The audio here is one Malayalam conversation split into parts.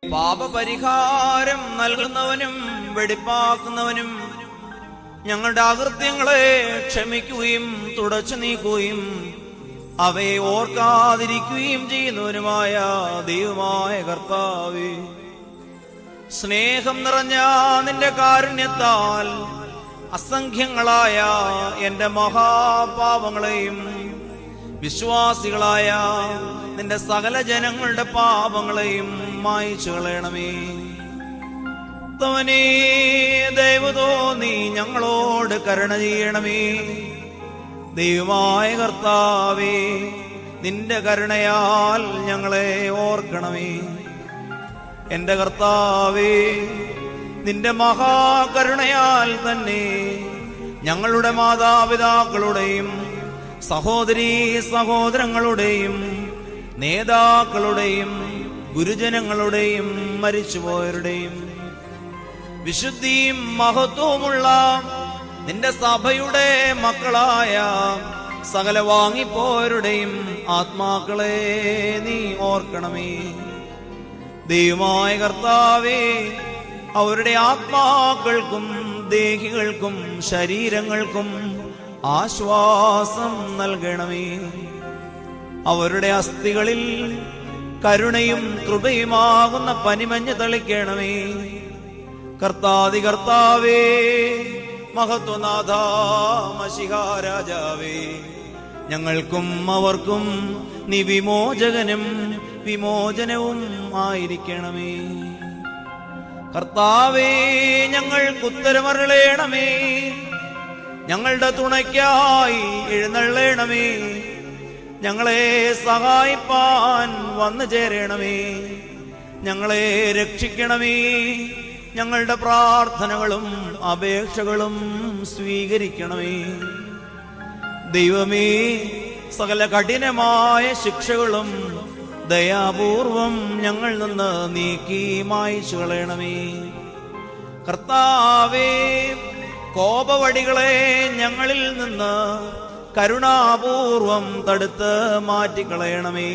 പാപപരിഹാരം നൽകുന്നവനും വെടിപ്പാക്കുന്നവനും ഞങ്ങളുടെ അകൃത്യങ്ങളെ ക്ഷമിക്കുകയും തുടച്ചു നീക്കുകയും അവയെ ഓർക്കാതിരിക്കുകയും ചെയ്യുന്നവനുമായ ദൈവമായ കർത്താവേ, സ്നേഹം നിറഞ്ഞ നിന്റെ കാരുണ്യത്താൽ അസംഖ്യങ്ങളായ എന്റെ മഹാപാപങ്ങളെയും വിശ്വാസികളായ നിന്റെ സകല ജനങ്ങളുടെ പാപങ്ങളെയും മായിച്ചു കളയണമേ. തവനേ ദൈവതോ നീ ഞങ്ങളോട് കരുണ ചെയ്യണമേ. ദൈവമായ കർത്താവേ, നിന്റെ കരുണയാൽ ഞങ്ങളെ ഓർക്കണമേ. എന്റെ കർത്താവേ, നിന്റെ മഹാകരുണയാൽ തന്നെ ഞങ്ങളുടെ മാതാപിതാക്കളുടെയും സഹോദരീ സഹോദരങ്ങളുടെയും നേതാക്കളുടെയും ഗുരുജനങ്ങളുടെയും മരിച്ചുപോയവരുടെയും വിശുദ്ധിയും മഹത്വവുമുള്ള നിന്റെ സഭയുടെ മക്കളായ സകല വാങ്ങിപ്പോയവരുടെയും ആത്മാക്കളെ നീ ഓർക്കണമേ. ദൈവമായ കർത്താവേ, അവരുടെ ആത്മാക്കൾക്കും ദേഹികൾക്കും ശരീരങ്ങൾക്കും ആശ്വാസം നൽകണമേ. അവരുടെ അസ്ഥികളിൽ കരുണയും കൃപയുമാകുന്ന പനിമഞ്ഞ് തളിക്കണമേ. കർത്താതി കർത്താവേ, മഹത്വനാഥ മശിഹാ രാജാവേ, ഞങ്ങൾക്കും അവർക്കും നീ വിമോചകനും വിമോചനവും ആയിരിക്കണമേ. കർത്താവേ, ഞങ്ങൾക്കുത്തരമരുളേണമേ. ഞങ്ങളുടെ തുണയ്ക്കായി എഴുന്നള്ളേണമേ. ഞങ്ങളെ സഹായിപ്പാൻ വന്നു ചേരണമേ. ഞങ്ങളെ രക്ഷിക്കണമേ. ഞങ്ങളുടെ പ്രാർത്ഥനകളും അപേക്ഷകളും സ്വീകരിക്കണമേ. ദൈവമേ, സകല കഠിനമായ ശിക്ഷകളും ദയാപൂർവം ഞങ്ങൾ നിന്ന് നീക്കി മായിച്ചു കളയണമേ. കർത്താവേ, കോപവടികളെ ഞങ്ങളിൽ നിന്ന് കരുണാപൂർവം തടുത്ത് മാറ്റിക്കളയണമേ.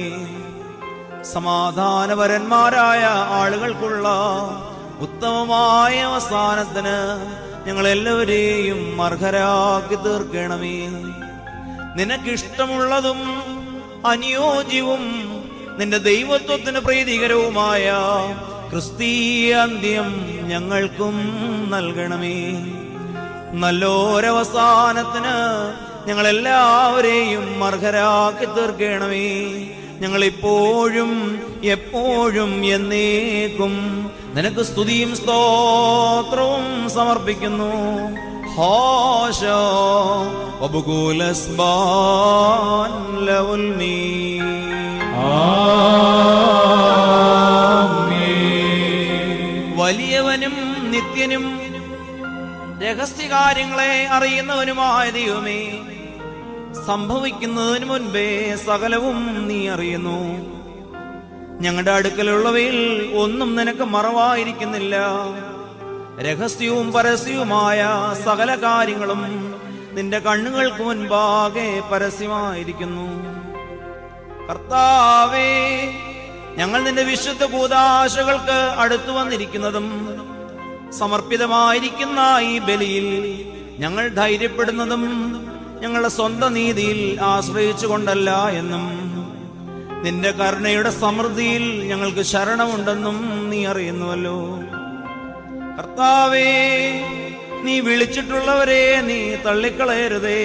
സമാധാനപരന്മാരായ ആളുകൾക്കുള്ള ഉത്തമമായ അവസാനത്തിന് ഞങ്ങളെല്ലാവരെയും അർഹരാക്കി തീർക്കണമേ. നിനക്കിഷ്ടമുള്ളതും അനുയോജ്യവും നിന്റെ ദൈവത്വത്തിന് പ്രീതികരവുമായ ക്രിസ്തീയ അന്ത്യം ഞങ്ങൾക്കും നൽകണമേ. നല്ലൊരവസാനത്തിന് ഞങ്ങളെല്ലാവരെയും അർഹരാക്കി തീർക്കണമേ. ഞങ്ങളിപ്പോഴും എപ്പോഴും എന്നേക്കും നിനക്ക് സ്തുതിയും സ്തോത്രവും സമർപ്പിക്കുന്നു. ഹോശോ വബുകുലസ്ബാൻ ലവുൽമീ. വലിയവനും നിത്യനും രഹസ്യകാര്യങ്ങളെ അറിയുന്നവനുമായ ദൈവമേ, സംഭവിക്കുന്നതിന് മുൻപേ സകലവും നീ അറിയുന്നു. ഞങ്ങളുടെ അടുക്കലുള്ളവയിൽ ഒന്നും നിനക്ക് മറവായിരിക്കുന്നില്ല. രഹസ്യവും പരസ്യവുമായ സകല കാര്യങ്ങളും നിന്റെ കണ്ണുകൾക്ക് മുൻപാകെ പരസ്യമായിരിക്കുന്നു. കർത്താവേ, ഞങ്ങൾ നിന്റെ വിശുദ്ധ കൂദാശകൾക്ക് അടുത്തു വന്നിരിക്കുന്നതും സമർപ്പിതമായിരിക്കുന്ന ഈ ബലിയിൽ ഞങ്ങൾ ധൈര്യപ്പെടുന്നതും ഞങ്ങളുടെ സ്വന്തം നീതിയിൽ ആശ്രയിച്ചു കൊണ്ടല്ല എന്നും നിന്റെ കരുണയുടെ സമൃദ്ധിയിൽ ഞങ്ങൾക്ക് ശരണമുണ്ടെന്നും നീ അറിയുന്നുവല്ലോ. കർത്താവേ, നീ വിളിച്ചിട്ടുള്ളവരെ നീ തള്ളിക്കളയരുതേ.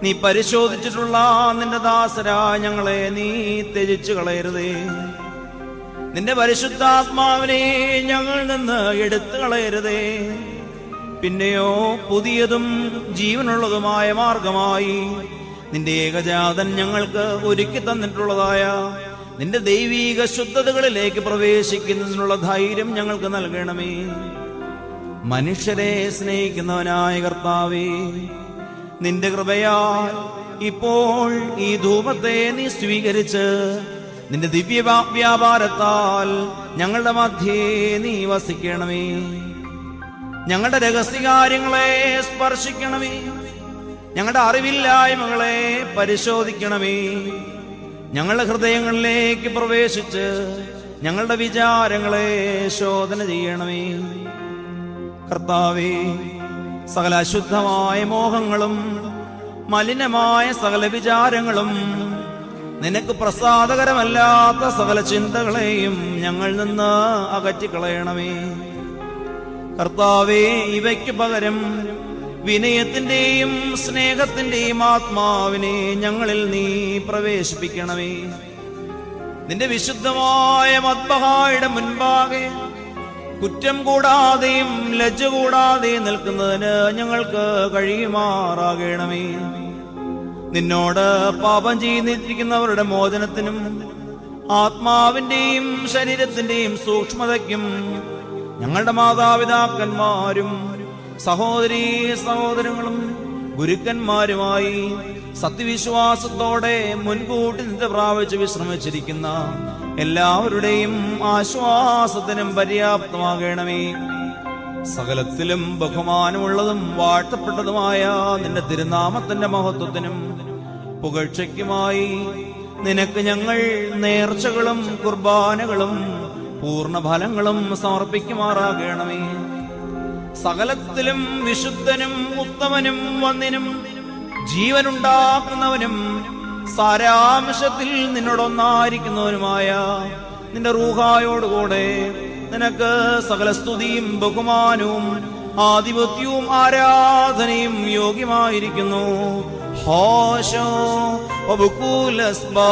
നീ പരിശോധിച്ചിട്ടുള്ള നിന്റെ ദാസരാ ഞങ്ങളെ നീ ത്യജിച്ചു കളയരുതേ. നിന്റെ പരിശുദ്ധാത്മാവിനെ ഞങ്ങൾ നിന്ന് എടുത്തു കളയരുതേ. പിന്നെയോ പുതിയതും ജീവനുള്ളതുമായ മാർഗമായി നിന്റെ ഏകജാതൻ ഞങ്ങൾക്ക് ഒരുക്കി തന്നിട്ടുള്ളതായ നിന്റെ ദൈവീക ശുദ്ധതകളിലേക്ക് പ്രവേശിക്കുന്നതിനുള്ള ധൈര്യം ഞങ്ങൾക്ക് നൽകണമേ. മനുഷ്യരെ സ്നേഹിക്കുന്നവനായ കർത്താവേ, നിന്റെ കൃപയാൽ ഇപ്പോൾ ഈ ധൂപത്തെ നീ സ്വീകരിച്ച് നിന്റെ ദിവ്യ വ്യാപാരത്താൽ ഞങ്ങളുടെ മധ്യേ നീ വസിക്കണമേ. ഞങ്ങളുടെ രഹസ്യകാര്യങ്ങളെ സ്പർശിക്കണമേ. ഞങ്ങളുടെ അറിവില്ലായ്മകളെ പരിശോധിക്കണമേ. ഞങ്ങളുടെ ഹൃദയങ്ങളിലേക്ക് പ്രവേശിച്ച് ഞങ്ങളുടെ വിചാരങ്ങളെ ശോധന ചെയ്യണമേ. കർത്താവേ, സകല അശുദ്ധമായ മോഹങ്ങളും മലിനമായ സകല വിചാരങ്ങളും നിനക്ക് പ്രസാദകരമല്ലാത്ത സകല ചിന്തകളെയും ഞങ്ങളിൽ നിന്ന് അകറ്റിക്കളയണമേ. കർത്താവേ, ഇവയ്ക്ക് പകരം വിനയത്തിന്റെയും സ്നേഹത്തിന്റെയും ആത്മാവിനെ ഞങ്ങളിൽ നീ പ്രവേശിപ്പിക്കണമേ. നിന്റെ വിശുദ്ധമായ മദ്ബഹായുടെ മുൻപാകെ കുറ്റം കൂടാതെയും ലജ്ജ കൂടാതെയും നിൽക്കുന്നതിന് ഞങ്ങൾക്ക് കഴിയുമാറാകണമേ. നിന്നോട് പാപം ചെയ്യുന്നിരിക്കുന്നവരുടെ മോചനത്തിനും ആത്മാവിന്റെയും ശരീരത്തിന്റെയും സൂക്ഷ്മതയ്ക്കും ഞങ്ങളുടെ മാതാപിതാക്കന്മാരും സഹോദരീ സഹോദരങ്ങളും ഗുരുക്കന്മാരുമായി സത്യവിശ്വാസത്തോടെ മുൻകൂട്ടി നിദ്ര പ്രാപിച്ച് വിശ്രമിച്ചിരിക്കുന്ന എല്ലാവരുടെയും ആശ്വാസത്തിനും പര്യാപ്തമാകണമേ. സകലത്തിലും ബഹുമാനമുള്ളതും വാഴ്ത്തപ്പെട്ടതുമായ നിന്റെ തിരുനാമത്തിന്റെ മഹത്വത്തിനും പുകഴ്ചയ്ക്കുമായി നിനക്ക് ഞങ്ങൾ നേർച്ചകളും കുർബാനകളും പൂർണ്ണഫലങ്ങളും സമർപ്പിക്കുമാറാകണമേ. സകലത്തിലും വിശുദ്ധനും ഉത്തമനും വന്ദിനും ജീവനുണ്ടാക്കുന്നവനും സാരാംശത്തിൽ നിന്നോടൊന്നായിരിക്കുന്നവനുമായ നിന്റെ റൂഹായോടുകൂടെ നിനക്ക് സകല സ്തുതിയും ബഹുമാനവും ആധിപത്യവും ആരാധനയും യോഗ്യമായിരിക്കുന്നു. ഹോശോ വബുകൂലസ്ബാ